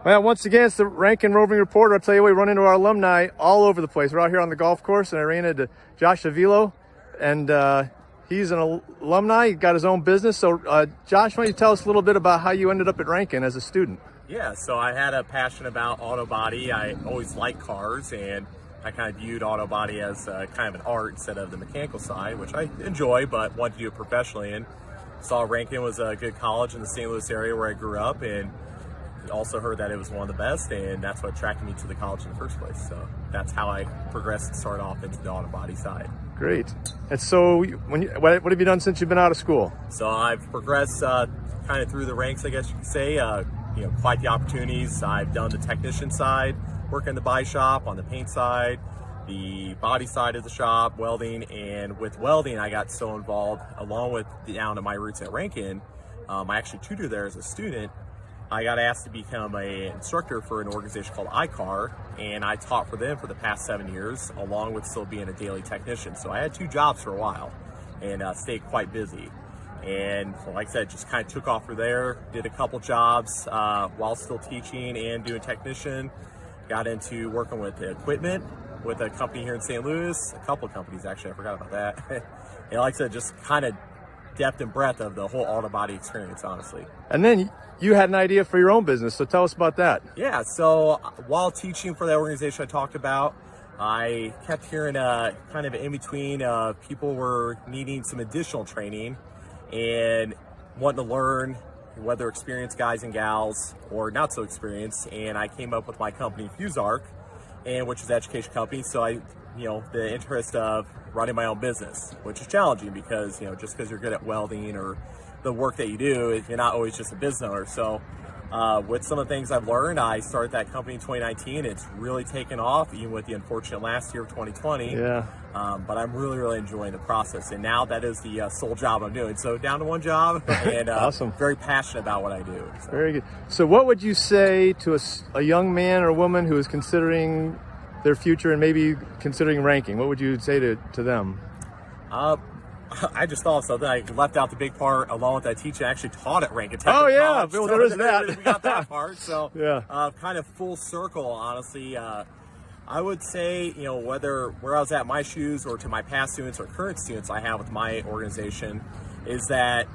Well, once again, it's the Ranken Roving Reporter. I'll tell you what, we run into our alumni all over the place. We're out here on the golf course, and I ran into Josh Avello, and he's an alumni. He got his own business. So, Josh, why don't you tell us a little bit about how you ended up at Ranken as a student? Yeah, so I had a passion about auto body. I always liked cars, and I kind of viewed auto body as kind of an art instead of the mechanical side, which I enjoy, but wanted to do it professionally. And saw Ranken was a good college in the St. Louis area where I grew up, and also heard that it was one of the best, and that's what attracted me to the college in the first place. So that's how I progressed and started off into the auto body side. Great. And so what have you done since you've been out of school? So I've progressed kind of through the ranks, I guess you could say. Quite the opportunities. I've done the technician side, work in the body shop, on the paint side, the body side of the shop, welding. And with welding, I got so involved, along with down to my roots at Ranken. I actually tutored there as a student. I got asked to become an instructor for an organization called ACR, and I taught for them for the past 7 years, along with still being a daily technician. So I had 2 jobs for a while and stayed quite busy. And like I said, just kind of took off from there, did a couple jobs while still teaching and doing technician. Got into working with equipment with a company here in St. Louis, a couple of companies actually, I forgot about that. And like I said, just kind of depth and breadth of the whole auto body experience, honestly. And then you had an idea for your own business, so tell us about that. Yeah, so while teaching for that organization I talked about, I kept hearing kind of in between people were needing some additional training and wanting to learn, whether experienced guys and gals or not so experienced. And I came up with my company, Fuzarc, which is an education company. So the interest of running my own business, which is challenging because, just because you're good at welding or the work that you do, you're not always just a business owner. So with some of the things I've learned, I started that company in 2019. It's really taken off, even with the unfortunate last year of 2020. Yeah. But I'm really, really enjoying the process. And now that is the sole job I'm doing. So down to one job, and awesome. Very passionate about what I do. So. Very good. So what would you say to a young man or woman who is considering their future and maybe considering Ranken? What would you say to them? I just thought of something. I left out the big part along with that teaching. I actually taught at Ranken Technical College. Oh yeah, well, there is that. We got that part. So yeah, kind of full circle, honestly. I would say, whether where I was at my shoes or to my past students or current students I have with my organization, is that,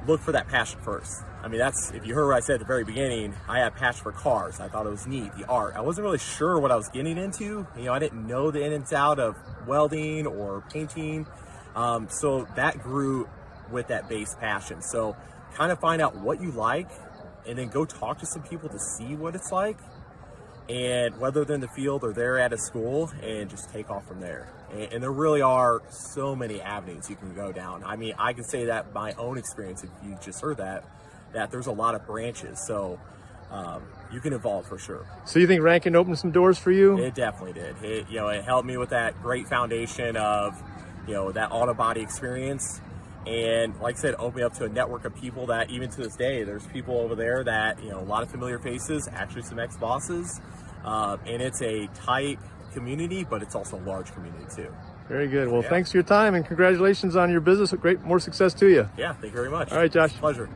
look for that passion first. I mean, that's, if you heard what I said at the very beginning, I had a passion for cars. I thought it was neat, the art. I wasn't really sure what I was getting into. I didn't know the in and out of welding or painting. So that grew with that base passion. So kind of find out what you like and then go talk to some people to see what it's like. And whether they're in the field or they're at a school, and just take off from there. And there really are so many avenues you can go down. I mean, I can say that my own experience, if you just heard that there's a lot of branches. So you can evolve for sure. So you think Ranken opened some doors for you? It definitely did. It helped me with that great foundation of, that auto body experience. And like I said, open me up to a network of people that even to this day, there's people over there that, a lot of familiar faces, actually some ex-bosses. And it's a tight community, but it's also a large community too. Very good. Well, thanks for your time and congratulations on your business. More success to you. Yeah, thank you very much. All right, Josh. Pleasure.